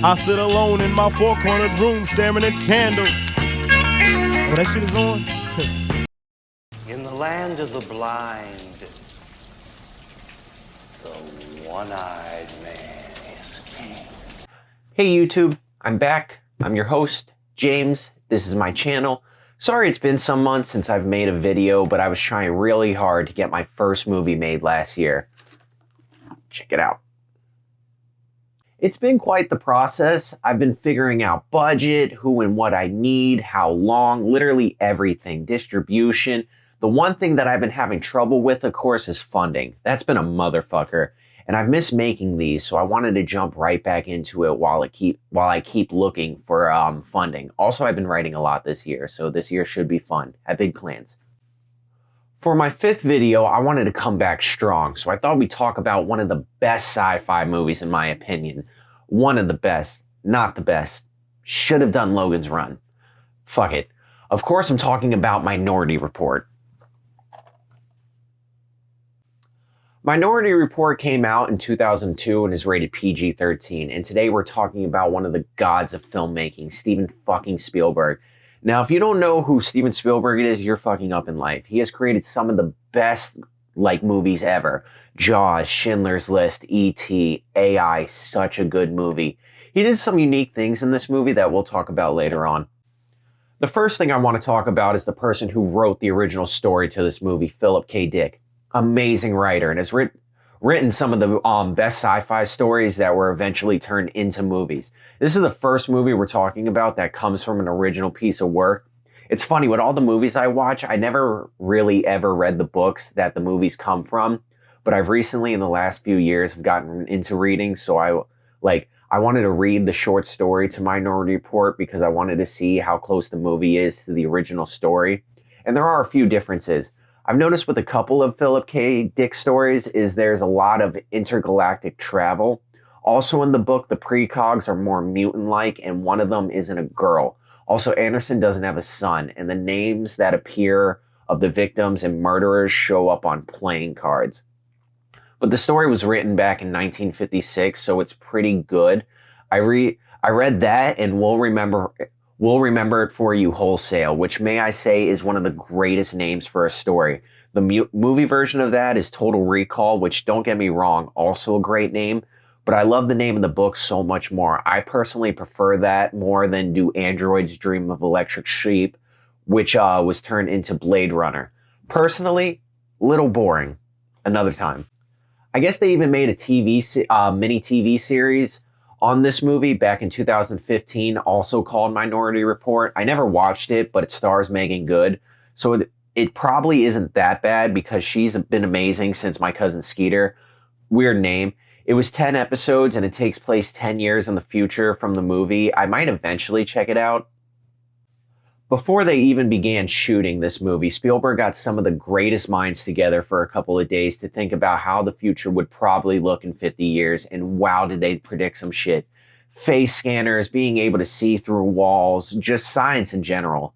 I sit alone in my four-cornered room staring at candles. Oh, that shit is on? In the land of the blind, the one-eyed man is king. Hey YouTube, I'm back. I'm your host, James. This is my channel. Sorry it's been some months since I've made a video, but I was trying really hard to get my first movie made last year. Check it out. It's been quite the process. I've been figuring out budget, who and what I need, how long, literally everything, distribution. The one thing that I've been having trouble with, of course, is funding. That's been a motherfucker. And I've missed making these, so I wanted to jump right back into it while I keep looking for funding. Also, I've been writing a lot this year, so this year should be fun. I have big plans. For my fifth video, I wanted to come back strong, so I thought we'd talk about one of the best sci-fi movies in my opinion. One of the best, not the best. Should have done Logan's Run. Fuck it. Of course I'm talking about Minority Report. Minority Report came out in 2002 and is rated PG-13, and today we're talking about one of the gods of filmmaking, Steven fucking Spielberg. Now, if you don't know who Steven Spielberg is, you're fucking up in life. He has created some of the best, movies ever. Jaws, Schindler's List, E.T., AI, such a good movie. He did some unique things in this movie that we'll talk about later on. The first thing I want to talk about is the person who wrote the original story to this movie, Philip K. Dick. Amazing writer, and has written some of the best sci-fi stories that were eventually turned into movies. This is the first movie we're talking about that comes from an original piece of work. It's funny, with all the movies I watch, I never really ever read the books that the movies come from, but I've recently, in the last few years, have gotten into reading, so I wanted to read the short story to Minority Report because I wanted to see how close the movie is to the original story. And there are a few differences. I've noticed with a couple of Philip K. Dick stories is there's a lot of intergalactic travel. Also in the book, the precogs are more mutant-like, and one of them isn't a girl. Also, Anderson doesn't have a son, and the names that appear of the victims and murderers show up on playing cards. But the story was written back in 1956, so it's pretty good. I read that, and we'll remember it for you wholesale, which, may I say, is one of the greatest names for a story. The movie version of that is Total Recall, which, don't get me wrong, also a great name, but I love the name of the book so much more. I personally prefer that more than Do Androids Dream of Electric Sheep, which was turned into Blade Runner. Personally, little boring. Another time. I guess they even made a mini TV series on this movie back in 2015, also called Minority Report. I never watched it, but it stars Megan Good, so it probably isn't that bad because she's been amazing since My Cousin Skeeter. Weird name. It was 10 episodes and it takes place 10 years in the future from the movie. I might eventually check it out. Before they even began shooting this movie, Spielberg got some of the greatest minds together for a couple of days to think about how the future would probably look in 50 years, and wow, did they predict some shit. Face scanners, being able to see through walls, just science in general.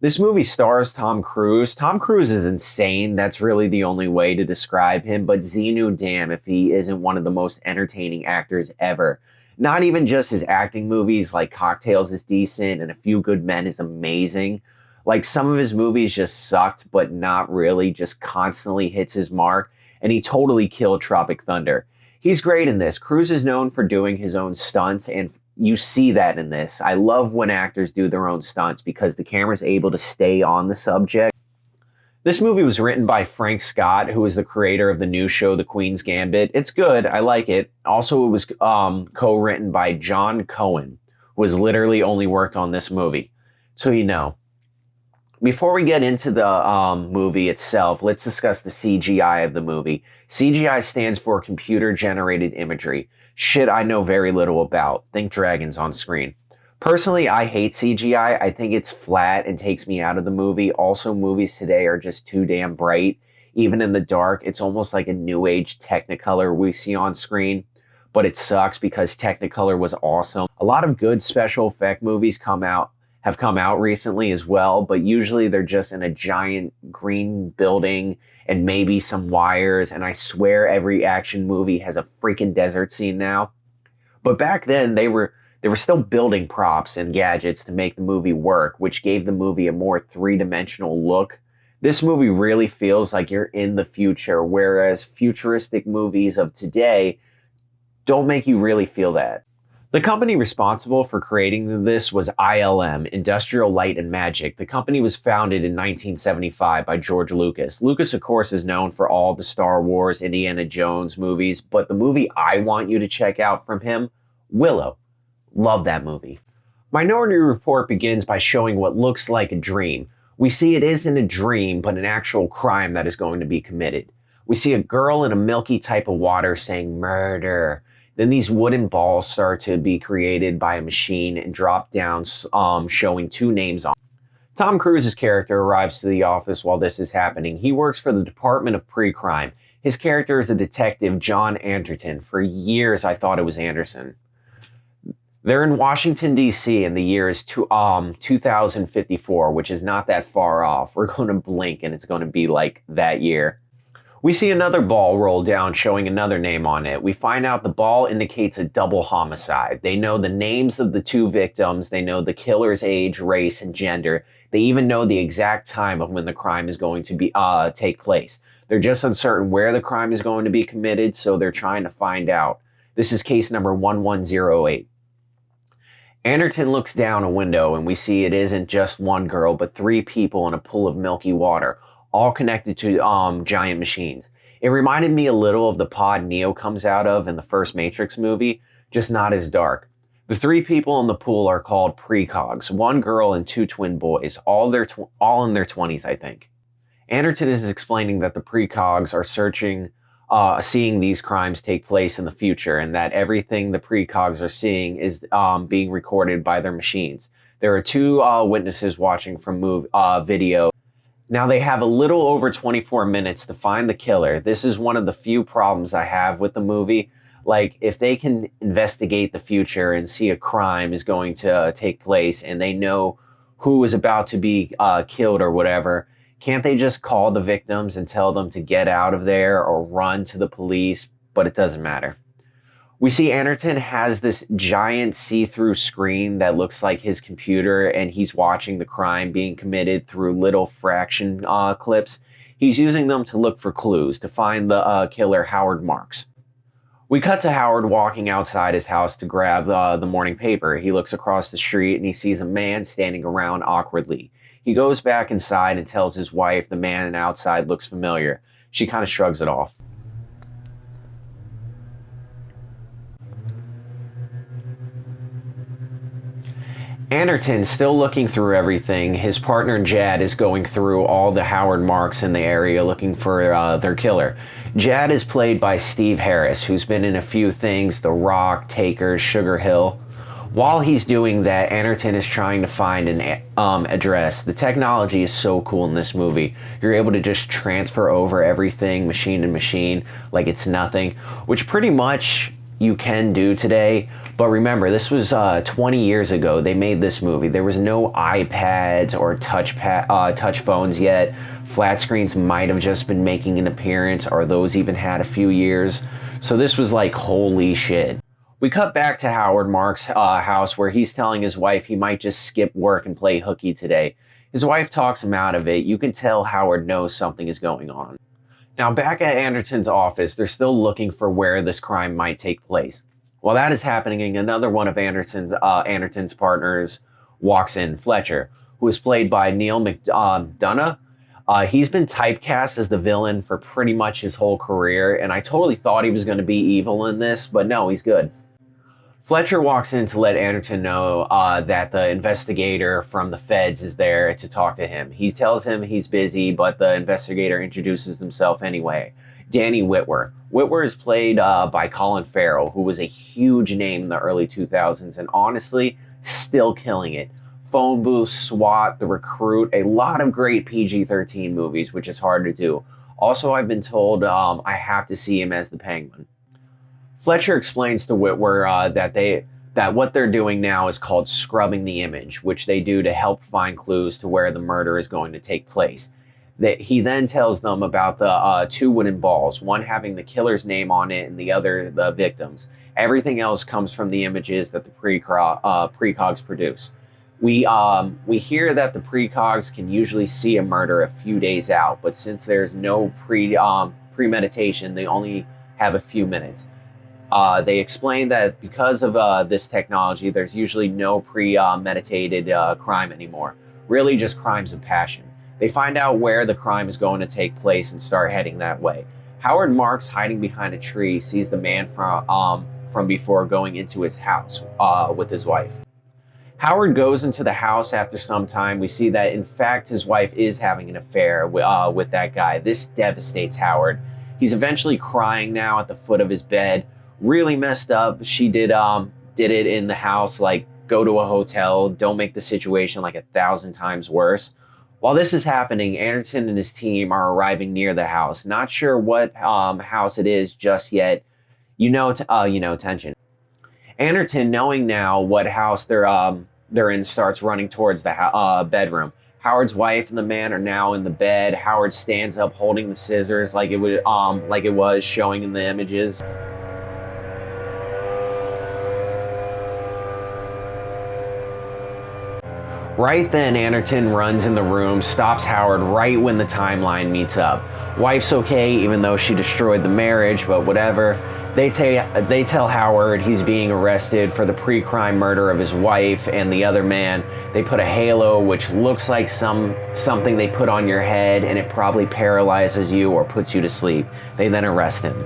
This movie stars Tom Cruise. Tom Cruise is insane. That's really the only way to describe him, but Xenu damn if he isn't one of the most entertaining actors ever. Not even just his acting movies, like Cocktails is decent and A Few Good Men is amazing. Like, some of his movies just sucked, but not really, just constantly hits his mark, and he totally killed Tropic Thunder. He's great in this. Cruise is known for doing his own stunts, and you see that in this. I love when actors do their own stunts because the camera's able to stay on the subject. This movie was written by Frank Scott, who is the creator of the new show, The Queen's Gambit. It's good. I like it. Also, it was co-written by John Cohen, who has literally only worked on this movie. So you know. Before we get into the movie itself, let's discuss the CGI of the movie. CGI stands for computer-generated imagery. Shit I know very little about. Think dragons on screen. Personally, I hate CGI. I think it's flat and takes me out of the movie. Also, movies today are just too damn bright. Even in the dark, it's almost like a new age Technicolor we see on screen. But it sucks because Technicolor was awesome. A lot of good special effect movies have come out recently as well, but usually they're just in a giant green building and maybe some wires, and I swear every action movie has a freaking desert scene now. But back then they were still building props and gadgets to make the movie work, which gave the movie a more three-dimensional look. This movie really feels like you're in the future, whereas futuristic movies of today don't make you really feel that. The company responsible for creating this was ILM, Industrial Light and Magic. The company was founded in 1975 by George Lucas. Lucas, of course, is known for all the Star Wars, Indiana Jones movies, but the movie I want you to check out from him, Willow. Love that movie. Minority Report begins by showing what looks like a dream. We see it isn't a dream, but an actual crime that is going to be committed. We see a girl in a milky type of water saying murder. Then these wooden balls start to be created by a machine and drop down, showing two names on. Tom Cruise's character arrives to the office while this is happening. He works for the Department of Pre-Crime. His character is a detective, John Anderton. For years, I thought it was Anderson. They're in Washington, D.C., and the year is 2054, which is not that far off. We're going to blink, and it's going to be like that year. We see another ball roll down showing another name on it. We find out the ball indicates a double homicide. They know the names of the two victims. They know the killer's age, race, and gender. They even know the exact time of when the crime is going to be take place. They're just uncertain where the crime is going to be committed, so they're trying to find out. This is case number 1108. Anderton looks down a window, and we see it isn't just one girl, but three people in a pool of milky water, all connected to giant machines. It reminded me a little of the pod Neo comes out of in the first Matrix movie, just not as dark. The three people in the pool are called precogs, one girl and two twin boys, all in their 20s, I think. Anderton is explaining that the precogs are seeing these crimes take place in the future, and that everything the precogs are seeing is being recorded by their machines. There are two witnesses watching from video. Now they have a little over 24 minutes to find the killer. This is one of the few problems I have with the movie. Like, if they can investigate the future and see a crime is going to take place and they know who is about to be killed or whatever, can't they just call the victims and tell them to get out of there or run to the police? But it doesn't matter. We see Anderton has this giant see-through screen that looks like his computer, and he's watching the crime being committed through little fraction clips. He's using them to look for clues to find the killer, Howard Marks. We cut to Howard walking outside his house to grab the morning paper. He looks across the street and he sees a man standing around awkwardly. He goes back inside and tells his wife the man outside looks familiar. She kind of shrugs it off. Anderton, still looking through everything. His partner Jad is going through all the Howard Marks in the area looking for their killer. Jad is played by Steve Harris, who's been in a few things, The Rock, Takers, Sugar Hill. While he's doing that, Anderton is trying to find an address. The technology is so cool in this movie. You're able to just transfer over everything, machine to machine, like it's nothing, which pretty much you can do today. But remember, this was 20 years ago they made this movie. There was no iPads or touch phones yet. Flat screens might have just been making an appearance, or those even had a few years. So this was like, holy shit. We cut back to Howard Marks' house, where he's telling his wife he might just skip work and play hooky today. His wife talks him out of it. You can tell Howard knows something is going on. Now, back at Anderton's office, they're still looking for where this crime might take place. While that is happening, another one of Anderton's partners walks in, Fletcher, who is played by Neil McDonough. He's been typecast as the villain for pretty much his whole career, and I totally thought he was going to be evil in this, but no, he's good. Fletcher walks in to let Anderton know that the investigator from the feds is there to talk to him. He tells him he's busy, but the investigator introduces himself anyway. Danny Whitwer. Whitwer is played by Colin Farrell, who was a huge name in the early 2000s, and honestly, still killing it. Phone Booth, SWAT, The Recruit, a lot of great PG-13 movies, which is hard to do. Also, I've been told I have to see him as the Penguin. Fletcher explains to Whitwer that what they're doing now is called scrubbing the image, which they do to help find clues to where the murder is going to take place. He then tells them about the two wooden balls, one having the killer's name on it and the other the victim's. Everything else comes from the images that the precogs produce. We hear that the precogs can usually see a murder a few days out, but since there's no premeditation, they only have a few minutes. They explain that because of this technology, there's usually no premeditated crime anymore. Really, just crimes of passion. They find out where the crime is going to take place and start heading that way. Howard Marks, hiding behind a tree, sees the man from before going into his house with his wife. Howard goes into the house after some time. We see that, in fact, his wife is having an affair with that guy. This devastates Howard. He's eventually crying now at the foot of his bed. Really messed up. She did it in the house, like go to a hotel, don't make the situation like 1,000 times worse. While this is happening, Anderton and his team are arriving near the house. Not sure what house it is just yet. Tension. Anderton, knowing now what house they're in, starts running towards the bedroom. Howard's wife and the man are now in the bed. Howard stands up holding the scissors like it was showing in the images. Right then, Anderton runs in the room, stops Howard right when the timeline meets up. Wife's okay, even though she destroyed the marriage, but whatever. They tell Howard he's being arrested for the pre-crime murder of his wife and the other man. They put a halo, which looks like something they put on your head, and it probably paralyzes you or puts you to sleep. They then arrest him.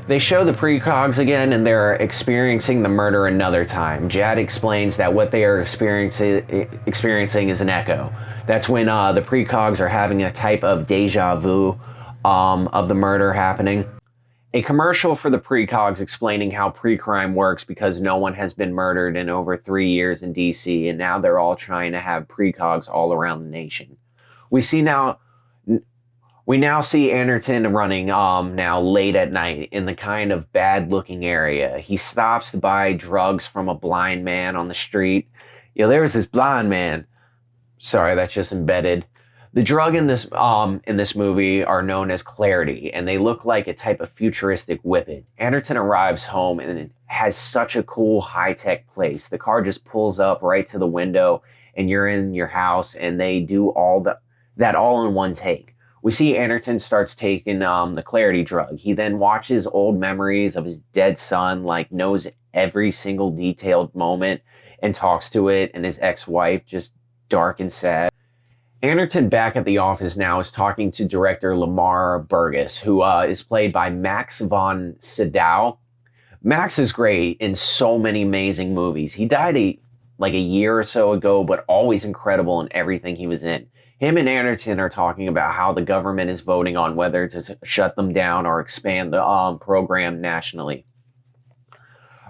They show the precogs again, and they're experiencing the murder another time. Jad explains that what they are experiencing is an echo. That's when the precogs are having a type of deja vu of the murder happening. A commercial for the precogs explaining how pre-crime works because no one has been murdered in over 3 years in DC, and now they're all trying to have precogs all around the nation. We now see Anderton running now late at night in the kind of bad-looking area. He stops to buy drugs from a blind man on the street. There was this blind man. Sorry, that's just embedded. The drug in this movie are known as Clarity, and they look like a type of futuristic whippet. Anderton arrives home and it has such a cool high-tech place. The car just pulls up right to the window, and you're in your house, and they do that all in one take. We see Anderton starts taking the Clarity drug. He then watches old memories of his dead son, like knows every single detailed moment, and talks to it, and his ex-wife, just dark and sad. Anderton, back at the office now, is talking to director Lamar Burgess, who is played by Max von Sydow. Max is great in so many amazing movies. He died a year or so ago, but always incredible in everything he was in. Him and Anderton are talking about how the government is voting on whether to shut them down or expand the program nationally.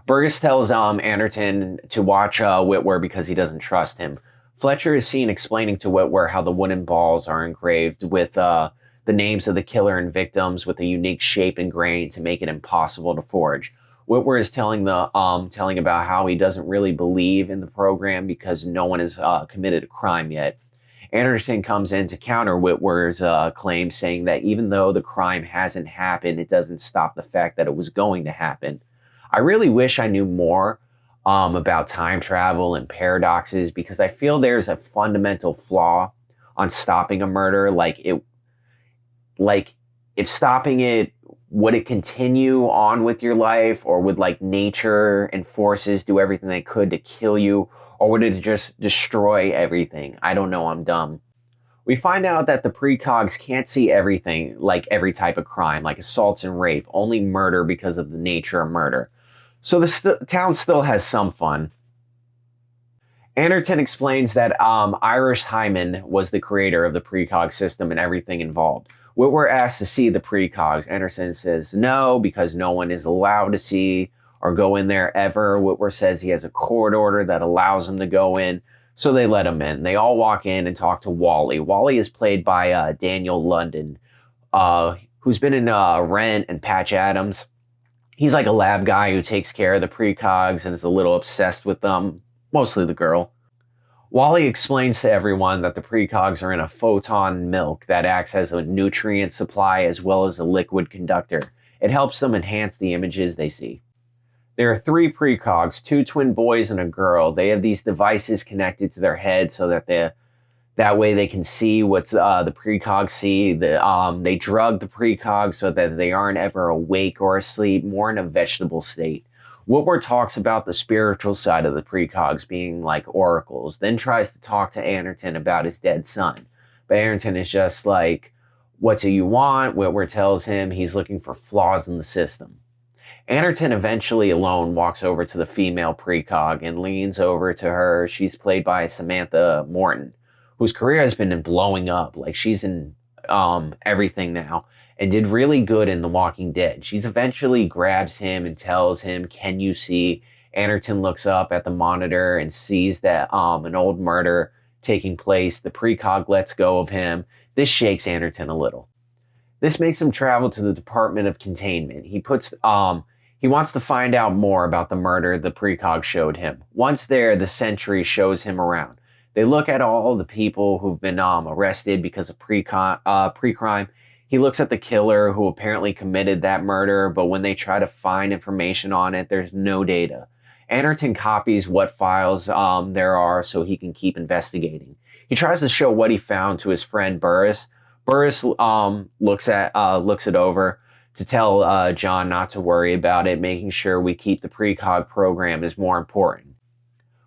Burgess tells Anderton to watch Witwer because he doesn't trust him. Fletcher is seen explaining to Witwer how the wooden balls are engraved with the names of the killer and victims with a unique shape and grain to make it impossible to forge. Witwer is telling about how he doesn't really believe in the program because no one has committed a crime yet. Anderton comes in to counter Witwer's claim, saying that even though the crime hasn't happened, it doesn't stop the fact that it was going to happen. I really wish I knew more about time travel and paradoxes, because I feel there's a fundamental flaw on stopping a murder. If stopping it, would it continue on with your life, or would nature and forces do everything they could to kill you? Or would it just destroy everything? I don't know, I'm dumb. We find out that the precogs can't see everything, like every type of crime, like assaults and rape, only murder because of the nature of murder. So the town still has some fun. Anderton explains that Irish Hyman was the creator of the precog system and everything involved. Witwer asks to see the precogs. Anderton says no, because no one is allowed to see or go in there ever. Witwer says he has a court order that allows him to go in, so they let him in. They all walk in and talk to Wally. Wally is played by Daniel London, who's been in Rent and Patch Adams. He's like a lab guy who takes care of the precogs and is a little obsessed with them, mostly the girl. Wally explains to everyone that the precogs are in a photon milk that acts as a nutrient supply as well as a liquid conductor. It helps them enhance the images they see. There are three precogs, two twin boys and a girl. They have these devices connected to their head so that that way they can see what the precogs see. They drug the precogs so that they aren't ever awake or asleep, more in a vegetable state. Whitwer talks about the spiritual side of the precogs being like oracles, then tries to talk to Anderton about his dead son. But Anderton is just like, what do you want? Whitwer tells him he's looking for flaws in the system. Anderton eventually alone walks over to the female precog and leans over to her. She's played by Samantha Morton, whose career has been blowing up. Like, she's in everything now and did really good in The Walking Dead. She eventually grabs him and tells him, can you see? Anderton looks up at the monitor and sees that an old murder taking place. The precog lets go of him. This shakes Anderton a little. This makes him travel to the Department of Containment. He wants to find out more about the murder the precog showed him. Once there, the sentry shows him around. They look at all the people who've been arrested because of pre-crime. He looks at the killer who apparently committed that murder, but when they try to find information on it, there's no data. Anderton copies what files there are so he can keep investigating. He tries to show what he found to his friend Burris. Burris looks it over to tell John not to worry about it, making sure we keep the precog program is more important.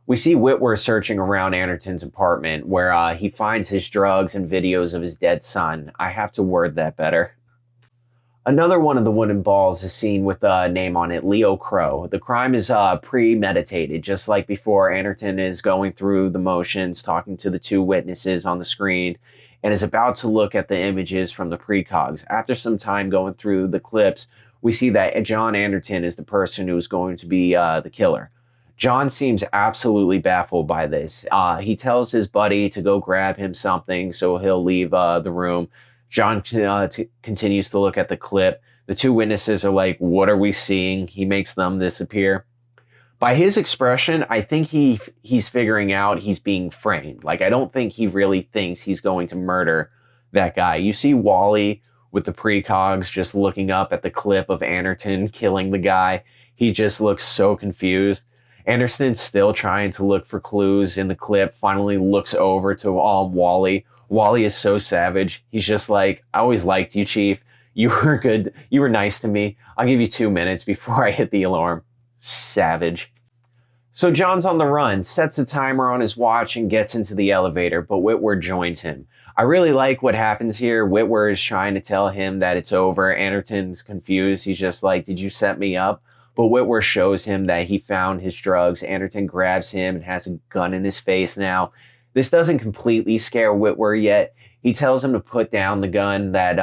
We see Whitwer searching around Anderton's apartment where he finds his drugs and videos of his dead son. I have to word that better. Another one of the wooden balls is seen with a name on it, Leo Crow. The crime is premeditated, just like before. Anderton is going through the motions, talking to the two witnesses on the screen, and is about to look at the images from the precogs. After some time going through the clips, we see that John Anderton is the person who is going to be the killer. John seems absolutely baffled by this. He tells his buddy to go grab him something, so he'll leave the room. John continues to look at the clip. The two witnesses are like, what are we seeing? He makes them disappear. By his expression, I think he's figuring out he's being framed. Like, I don't think he really thinks he's going to murder that guy. You see Wally with the precogs just looking up at the clip of Anderton killing the guy. He just looks so confused. Anderson's still trying to look for clues in the clip, finally looks over to Wally. Wally is so savage. He's just like, I always liked you, Chief. You were good. You were nice to me. I'll give you 2 minutes before I hit the alarm. Savage. So John's on the run, sets a timer on his watch and gets into the elevator, but Whitwer joins him. I really like what happens here. Whitwer is trying to tell him that it's over. Anderton's confused. He's just like, did you set me up? But Whitwer shows him that he found his drugs. Anderton grabs him and has a gun in his face now. This doesn't completely scare Whitwer yet. He tells him to put down the gun, that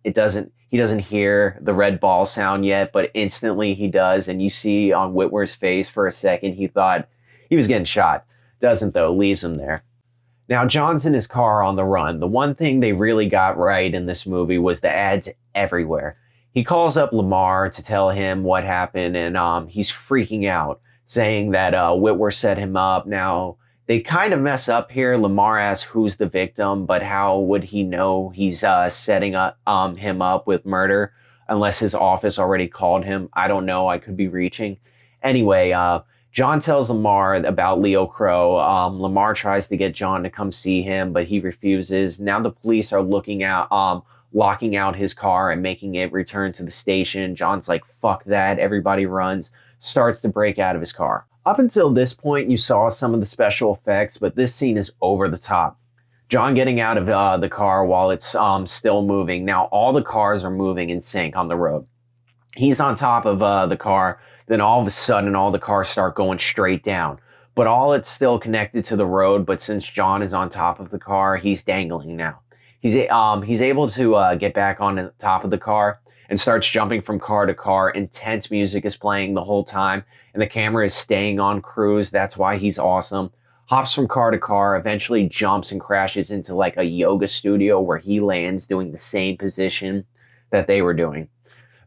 he doesn't hear the red ball sound yet, but instantly he does. And you see on Whitwer's face for a second, he thought he was getting shot. Doesn't though, leaves him there. Now John's in his car on the run. The one thing they really got right in this movie was the ads everywhere. He calls up Lamar to tell him what happened, and he's freaking out, saying that Whitwer set him up. Now, they kind of mess up here. Lamar asks who's the victim, but how would he know he's setting him up with murder unless his office already called him? I don't know. I could be reaching. Anyway, John tells Lamar about Leo Crow. Lamar tries to get John to come see him, but he refuses. Now the police are looking out, locking out his car and making it return to the station. John's like, fuck that. Everybody runs, starts to break out of his car. Up until this point, you saw some of the special effects, but this scene is over the top. John getting out of the car while it's still moving. Now all the cars are moving in sync on the road. He's on top of the car. Then all of a sudden, all the cars start going straight down. But all it's still connected to the road. But since John is on top of the car, he's dangling now. He's able to get back on the top of the car and starts jumping from car to car. Intense music is playing the whole time, and the camera is staying on cruise. That's why he's awesome. Hops from car to car, eventually jumps and crashes into like a yoga studio where he lands doing the same position that they were doing.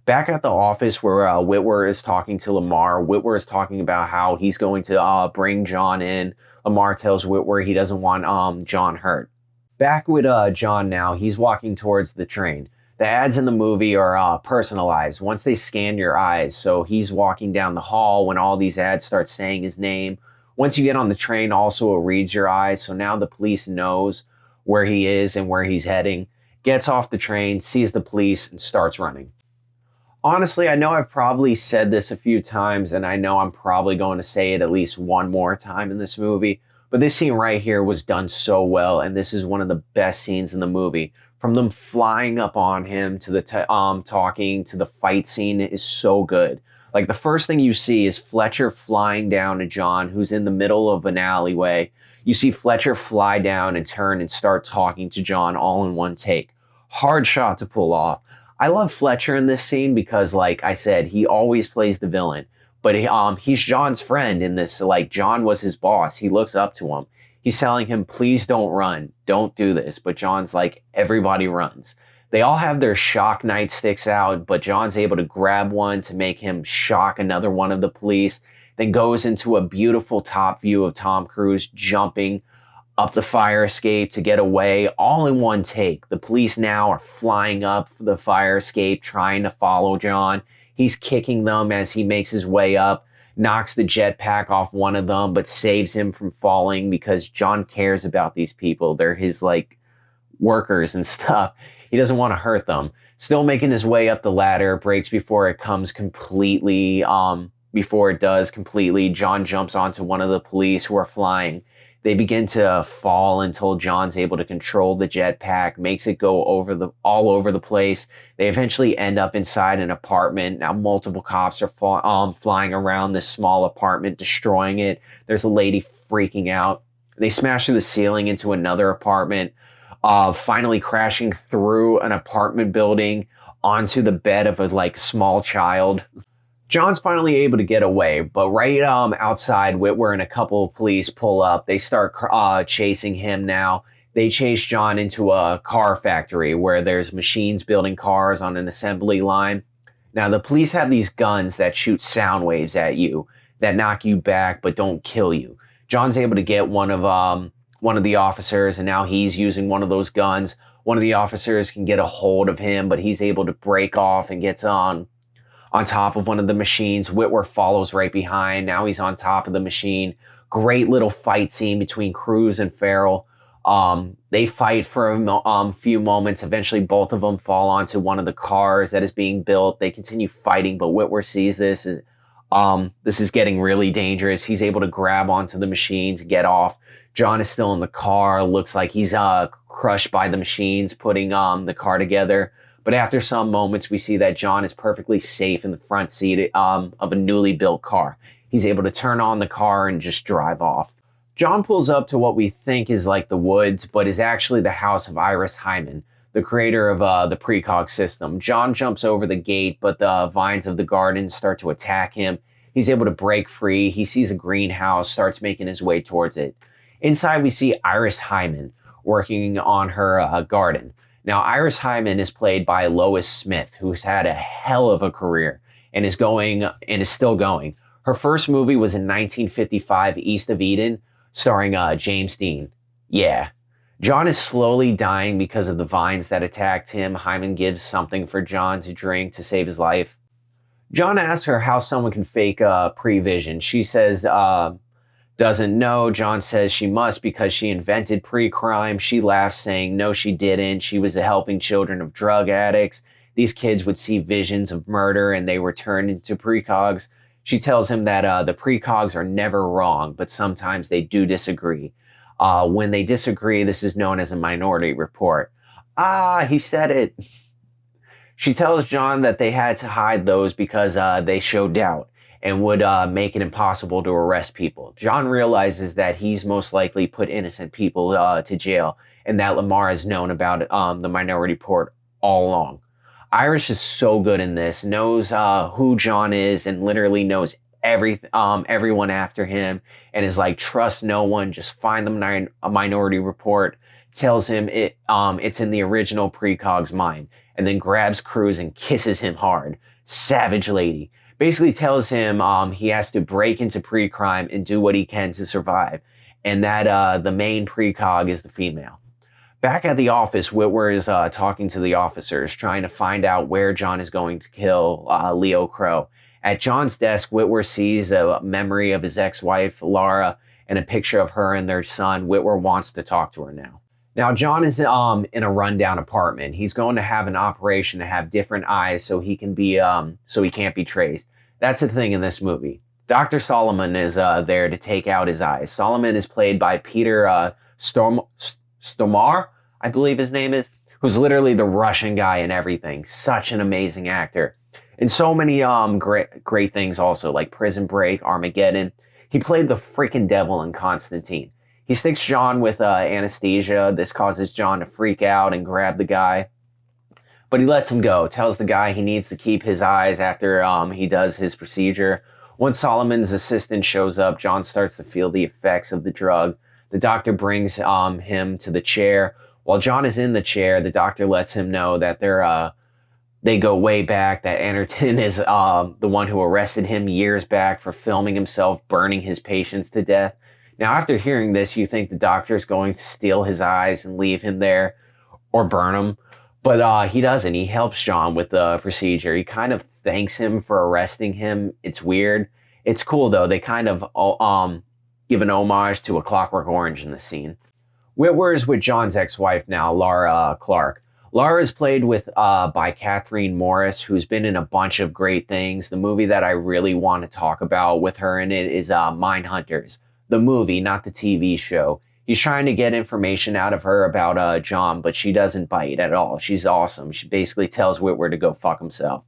Back at the office where Whitwer is talking to Lamar, Whitwer is talking about how he's going to bring John in. Lamar tells Whitwer he doesn't want John hurt. Back with John now, he's walking towards the train. The ads in the movie are personalized once they scan your eyes. So he's walking down the hall when all these ads start saying his name. Once you get on the train, also it reads your eyes. So now the police knows where he is and where he's heading. Gets off the train, sees the police, and starts running. Honestly, I know I've probably said this a few times, and I know I'm probably going to say it at least one more time in this movie, but this scene right here was done so well, and this is one of the best scenes in the movie. From them flying up on him to the talking to the fight scene is so good. Like the first thing you see is Fletcher flying down to John, who's in the middle of an alleyway. You see Fletcher fly down and turn and start talking to John all in one take. Hard shot to pull off. I love Fletcher in this scene because, like I said, he always plays the villain. But he's John's friend in this. Like, John was his boss. He looks up to him. He's telling him, please don't run. Don't do this. But John's like, everybody runs. They all have their shock nightsticks out, but John's able to grab one to make him shock another one of the police. Then goes into a beautiful top view of Tom Cruise jumping up the fire escape to get away, all in one take. The police now are flying up the fire escape, trying to follow John. He's kicking them as he makes his way up, knocks the jetpack off one of them, but saves him from falling because John cares about these people. They're his, like, workers and stuff. He doesn't want to hurt them. Still making his way up the ladder, breaks before it comes completely, before it does completely. John jumps onto one of the police who are flying. They begin to fall until John's able to control the jetpack, makes it go all over the place. They eventually end up inside an apartment. Now multiple cops are flying around this small apartment, destroying it. There's a lady freaking out. They smash through the ceiling into another apartment, finally crashing through an apartment building onto the bed of a small child. John's finally able to get away, but right outside Whitwer and a couple of police pull up. They start chasing him now. They chase John into a car factory where there's machines building cars on an assembly line. Now, the police have these guns that shoot sound waves at you that knock you back but don't kill you. John's able to get one of the officers, and now he's using one of those guns. One of the officers can get a hold of him, but he's able to break off and gets on top of one of the machines. Whitwer follows right behind. Now he's on top of the machine. Great little fight scene between Cruise and Farrell. They fight for a few moments. Eventually, both of them fall onto one of the cars that is being built. They continue fighting, but Whitwer sees this. This is getting really dangerous. He's able to grab onto the machine to get off. John is still in the car. Looks like he's crushed by the machines putting the car together. But after some moments, we see that John is perfectly safe in the front seat of a newly built car. He's able to turn on the car and just drive off. John pulls up to what we think is like the woods, but is actually the house of Iris Hyman, the creator of the precog system. John jumps over the gate, but the vines of the garden start to attack him. He's able to break free. He sees a greenhouse, starts making his way towards it. Inside, we see Iris Hyman working on her garden. Now, Iris Hyman is played by Lois Smith, who's had a hell of a career and is still going. Her first movie was in 1955, East of Eden, starring James Dean. Yeah. John is slowly dying because of the vines that attacked him. Hyman gives something for John to drink to save his life. John asks her how someone can fake prevision. She says, doesn't know. John says she must because she invented pre-crime. She laughs, saying, no, she didn't. She was helping children of drug addicts. These kids would see visions of murder and they were turned into precogs. She tells him that the precogs are never wrong, but sometimes they do disagree. When they disagree, this is known as a minority report. Ah, he said it. She tells John that they had to hide those because they show doubt and would make it impossible to arrest people. John realizes that he's most likely put innocent people to jail and that Lamar has known about the minority report all along. Iris is so good in this, knows who John is and literally knows everyone after him and is like, trust no one, just find the minority report, tells him it's in the original precog's mind, and then grabs Cruz and kisses him hard. Savage lady. Basically tells him he has to break into pre-crime and do what he can to survive, and that the main precog is the female. Back at the office, Whitwer is talking to the officers, trying to find out where John is going to kill Leo Crow. At John's desk, Whitwer sees a memory of his ex-wife, Laura, and a picture of her and their son. Whitwer wants to talk to her now. Now, John is in a rundown apartment. He's going to have an operation to have different eyes so he can be so he can't be traced. That's the thing in this movie. Dr. Solomon is there to take out his eyes. Solomon is played by Peter Stormare, I believe his name is, who's literally the Russian guy in everything. Such an amazing actor. And so many great things also, like Prison Break, Armageddon. He played the freaking devil in Constantine. He sticks John with anesthesia. This causes John to freak out and grab the guy. But he lets him go, tells the guy he needs to keep his eyes after he does his procedure. Once Solomon's assistant shows up, John starts to feel the effects of the drug. The doctor brings him to the chair. While John is in the chair, the doctor lets him know that they go way back, that Anderton is the one who arrested him years back for filming himself burning his patients to death. Now, after hearing this, you think the doctor is going to steal his eyes and leave him there or burn him. But he doesn't. He helps John with the procedure. He kind of thanks him for arresting him. It's weird. It's cool, though. They kind of give an homage to A Clockwork Orange in the scene. Whitwer is with John's ex-wife now, Laura Clark. Laura is played with by Catherine Morris, who's been in a bunch of great things. The movie that I really want to talk about with her in it is Mindhunters. The movie, not the TV show. He's trying to get information out of her about John, but she doesn't bite at all. She's awesome. She basically tells Whitwer to go fuck himself.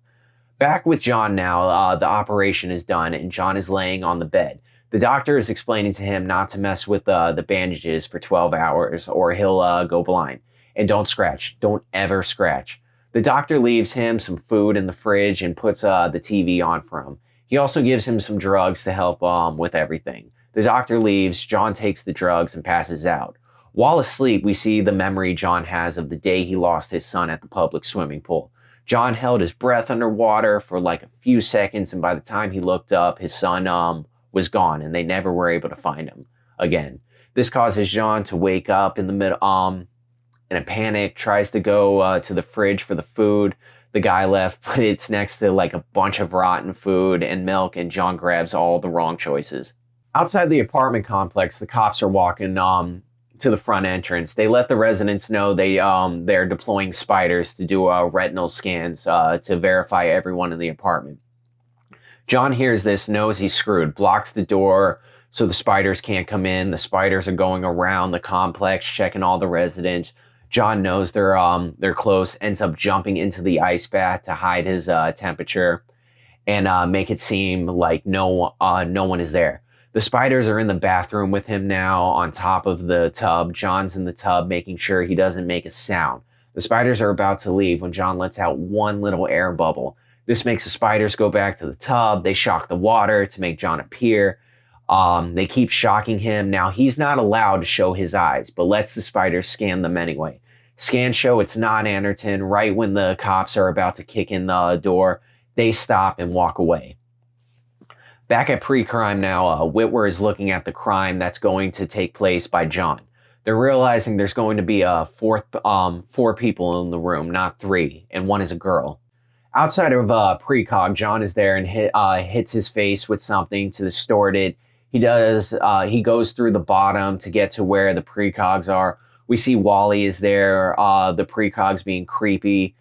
Back with John now, the operation is done, and John is laying on the bed. The doctor is explaining to him not to mess with the bandages for 12 hours or he'll go blind. And don't scratch. Don't ever scratch. The doctor leaves him some food in the fridge and puts the TV on for him. He also gives him some drugs to help with everything. The doctor leaves, John takes the drugs and passes out. While asleep, we see the memory John has of the day he lost his son at the public swimming pool. John held his breath underwater for like a few seconds, and by the time he looked up, his son was gone, and they never were able to find him again. This causes John to wake up in the middle, in a panic, tries to go to the fridge for the food the guy left, but it's next to like a bunch of rotten food and milk, and John grabs all the wrong choices. Outside the apartment complex, the cops are walking to the front entrance. They let the residents know they're deploying spiders to do retinal scans to verify everyone in the apartment. John hears this, knows he's screwed, blocks the door so the spiders can't come in. The spiders are going around the complex, checking all the residents. John knows they're close, ends up jumping into the ice bath to hide his temperature and make it seem like no one is there. The spiders are in the bathroom with him now on top of the tub. John's in the tub making sure he doesn't make a sound. The spiders are about to leave when John lets out one little air bubble. This makes the spiders go back to the tub. They shock the water to make John appear. They keep shocking him. Now, he's not allowed to show his eyes, but lets the spiders scan them anyway. Scans show it's not Anderton. Right when the cops are about to kick in the door, they stop and walk away. Back at pre-crime now, Whitwer is looking at the crime that's going to take place by John. They're realizing there's going to be four people in the room, not three, and one is a girl. Outside of precog, John is there and hits his face with something to distort it. He goes through the bottom to get to where the precogs are. We see Wally is there, the precogs being creepy.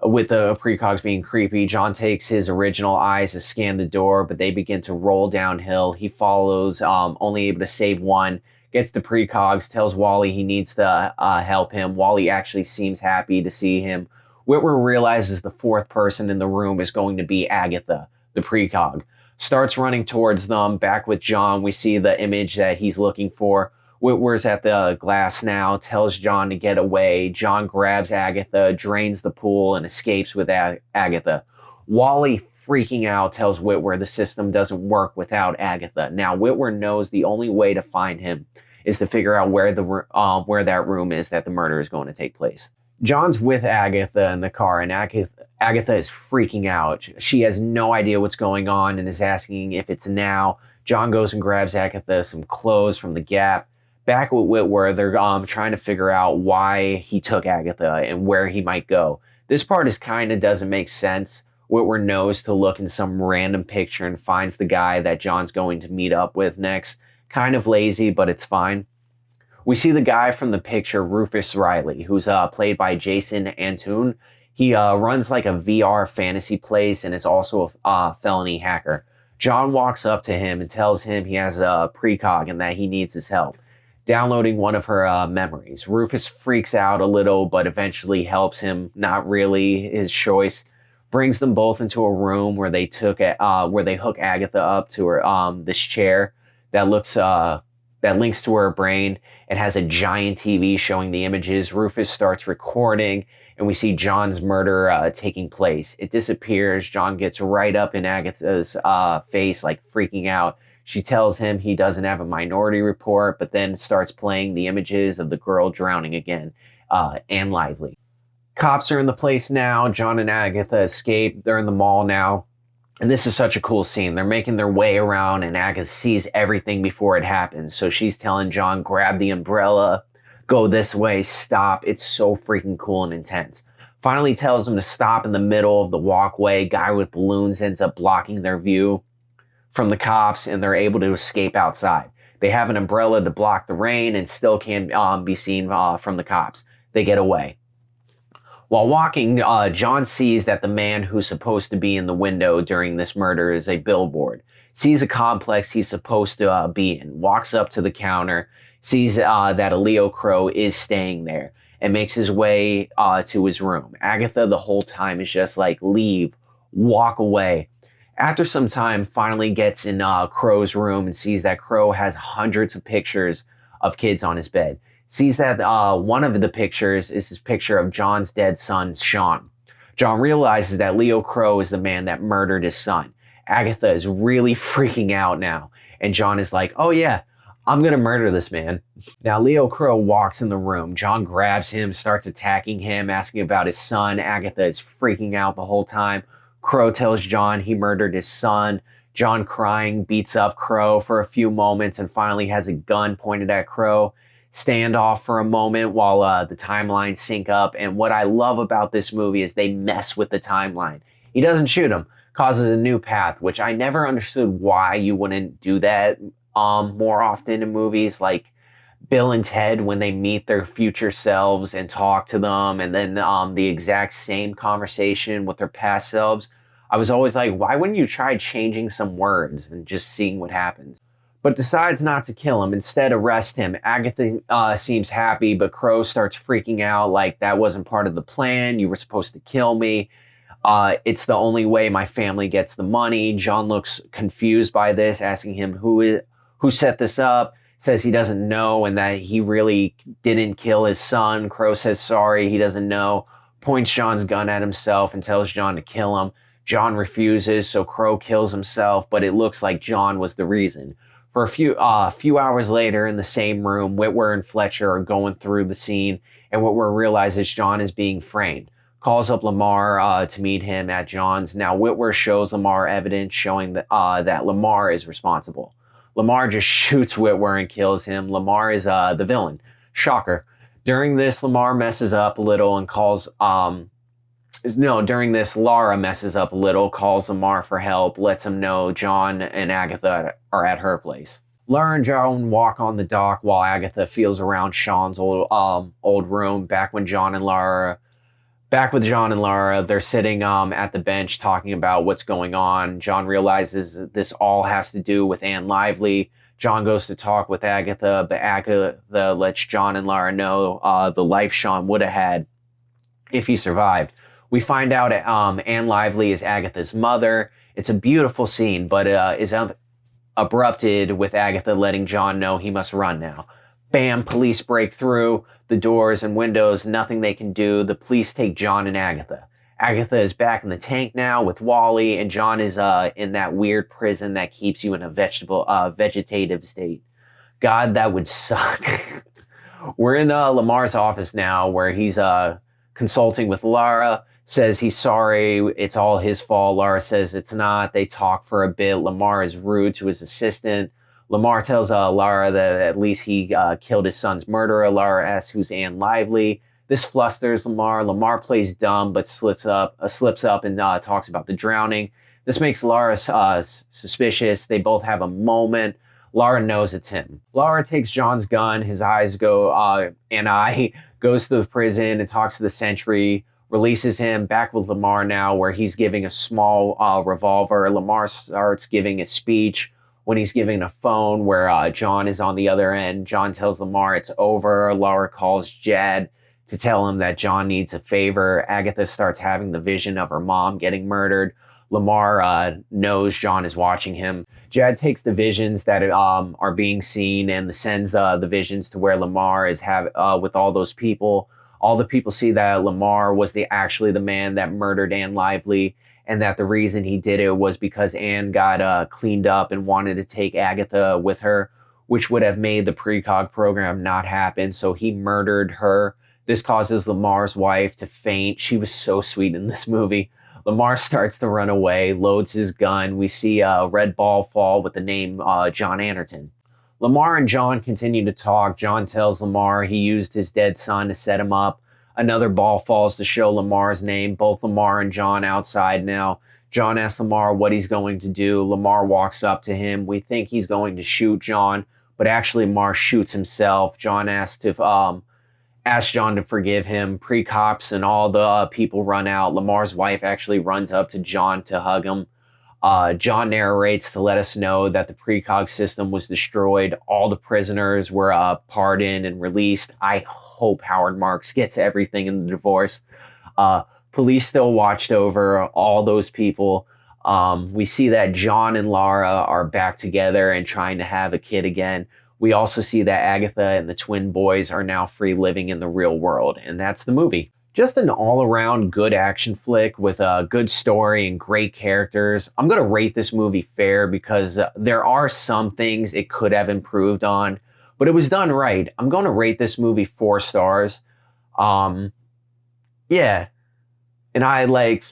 With the precogs being creepy, John takes his original eyes to scan the door, but they begin to roll downhill. He follows, only able to save one, gets the precogs, tells Wally he needs to help him. Wally actually seems happy to see him. Whitwer realizes the fourth person in the room is going to be Agatha, the precog. Starts running towards them. Back with John, we see the image that he's looking for. Whitwer's at the glass now, tells John to get away. John grabs Agatha, drains the pool, and escapes with Agatha. Wally, freaking out, tells Whitwer the system doesn't work without Agatha. Now, Whitwer knows the only way to find him is to figure out where that room is that the murder is going to take place. John's with Agatha in the car, and Agatha is freaking out. She has no idea what's going on and is asking if it's now. John goes and grabs Agatha some clothes from the Gap. Back with Whitwer, they're trying to figure out why he took Agatha and where he might go. This part is kind of doesn't make sense. Whitwer knows to look in some random picture and finds the guy that John's going to meet up with next. Kind of lazy, but it's fine. We see the guy from the picture, Rufus Riley, who's played by Jason Antoon. He runs like a VR fantasy place and is also a felony hacker. John walks up to him and tells him he has a precog and that he needs his help downloading one of her memories. Rufus freaks out a little, but eventually helps him. Not really his choice. Brings them both into a room where they hook Agatha up to her this chair that links to her brain. It has a giant TV showing the images. Rufus starts recording, and we see John's murder taking place. It disappears. John gets right up in Agatha's face, like freaking out. She tells him he doesn't have a minority report, but then starts playing the images of the girl drowning again, Anne Lively. Cops are in the place now. John and Agatha escape. They're in the mall now. And this is such a cool scene. They're making their way around, and Agatha sees everything before it happens. So she's telling John, grab the umbrella, go this way, stop. It's so freaking cool and intense. Finally tells him to stop in the middle of the walkway. Guy with balloons ends up blocking their view from the cops, and they're able to escape outside. They have an umbrella to block the rain and still can't be seen from the cops. They get away. While walking, John sees that the man who's supposed to be in the window during this murder is a billboard. Sees a complex he's supposed to be in. Walks up to the counter. Sees that a Leo Crow is staying there. And makes his way to his room. Agatha the whole time is just like, leave. Walk away. After some time, finally gets in Crow's room and sees that Crow has hundreds of pictures of kids on his bed. Sees that one of the pictures is his picture of John's dead son, Sean. John realizes that Leo Crow is the man that murdered his son. Agatha is really freaking out now. And John is like, oh yeah, I'm going to murder this man. Now Leo Crow walks in the room. John grabs him, starts attacking him, asking about his son. Agatha is freaking out the whole time. Crow tells John he murdered his son. John, crying, beats up Crow for a few moments and finally has a gun pointed at Crow. Standoff for a moment while the timelines sync up. And what I love about this movie is they mess with the timeline. He doesn't shoot him, causes a new path, which I never understood why you wouldn't do that more often in movies. Like Bill and Ted, when they meet their future selves and talk to them, and then the exact same conversation with their past selves. I was always like, why wouldn't you try changing some words and just seeing what happens? But decides not to kill him, instead arrest him. Agatha seems happy, but Crow starts freaking out like that wasn't part of the plan. You were supposed to kill me. It's the only way my family gets the money. John looks confused by this, asking him who set this up. Says he doesn't know and that he really didn't kill his son. Crow says sorry, he doesn't know. Points John's gun at himself and tells John to kill him. John refuses, so Crow kills himself, but it looks like John was the reason. For a few hours later, in the same room, Whitwer and Fletcher are going through the scene, and Whitwer realizes John is being framed. Calls up Lamar to meet him at John's. Now, Whitwer shows Lamar evidence showing that Lamar is responsible. Lamar just shoots Whitwer and kills him. Lamar is the villain. Shocker. During this, Lamar messes up a little and calls... during this, Lara messes up a little, calls Lamar for help, lets him know John and Agatha are at her place. Lara and John walk on the dock while Agatha feels around Sean's old room. Back with John and Lara, they're sitting at the bench talking about what's going on. John realizes that this all has to do with Anne Lively. John goes to talk with Agatha, but Agatha lets John and Lara know the life Sean would have had if he survived. We find out Anne Lively is Agatha's mother. It's a beautiful scene, but is abrupted with Agatha letting John know he must run now. Bam, police break through the doors and windows, nothing they can do. The police take John and Agatha. Agatha is back in the tank now with Wally, and John is in that weird prison that keeps you in a vegetative state. God, that would suck. We're in Lamar's office now where he's consulting with Lara. Says he's sorry, it's all his fault. Lara says it's not. They talk for a bit. Lamar is rude to his assistant. Lamar tells Lara that at least he killed his son's murderer. Lara asks who's Anne Lively. This flusters Lamar. Lamar plays dumb but slips up and talks about the drowning. This makes Lara suspicious. They both have a moment. Lara knows it's him. Lara takes John's gun. His eyes go, goes to the prison and talks to the sentry, releases him back with Lamar now, where he's giving a small revolver. Lamar starts giving a speech when he's giving a phone where John is on the other end. John tells Lamar it's over. Lara calls Jed to tell him that John needs a favor. Agatha starts having the vision of her mom getting murdered. Lamar knows John is watching him. Jed takes the visions that are being seen and sends the visions to where Lamar is with all those people. All the people see that Lamar was actually the man that murdered Anne Lively, and that the reason he did it was because Anne got cleaned up and wanted to take Agatha with her, which would have made the precog program not happen. So he murdered her. This causes Lamar's wife to faint. She was so sweet in this movie. Lamar starts to run away, loads his gun. We see a red ball fall with the name John Anderton. Lamar and John continue to talk. John tells Lamar he used his dead son to set him up. Another ball falls to show Lamar's name. Both Lamar and John outside now. John asks Lamar what he's going to do. Lamar walks up to him. We think he's going to shoot John, but actually Lamar shoots himself. John asks John to forgive him. Pre-cops and all the people run out. Lamar's wife actually runs up to John to hug him. John narrates to let us know that the precog system was destroyed. All the prisoners were pardoned and released. I hope Howard Marks gets everything in the divorce. Police still watched over all those people. We see that John and Lara are back together and trying to have a kid again. We also see that Agatha and the twin boys are now free living in the real world, and that's the movie. Just an all-around good action flick with a good story and great characters. I'm going to rate this movie fair because there are some things it could have improved on, but it was done right. I'm going to rate this movie 4 stars. Yeah, and I like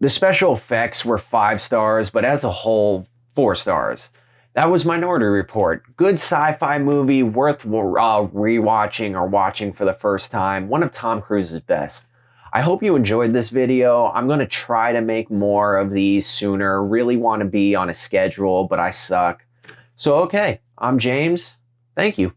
the special effects were 5 stars, but as a whole, 4 stars. That was Minority Report. Good sci-fi movie, worth rewatching or watching for the first time. One of Tom Cruise's best. I hope you enjoyed this video. I'm going to try to make more of these sooner. Really want to be on a schedule, but I suck. So, okay, I'm James. Thank you.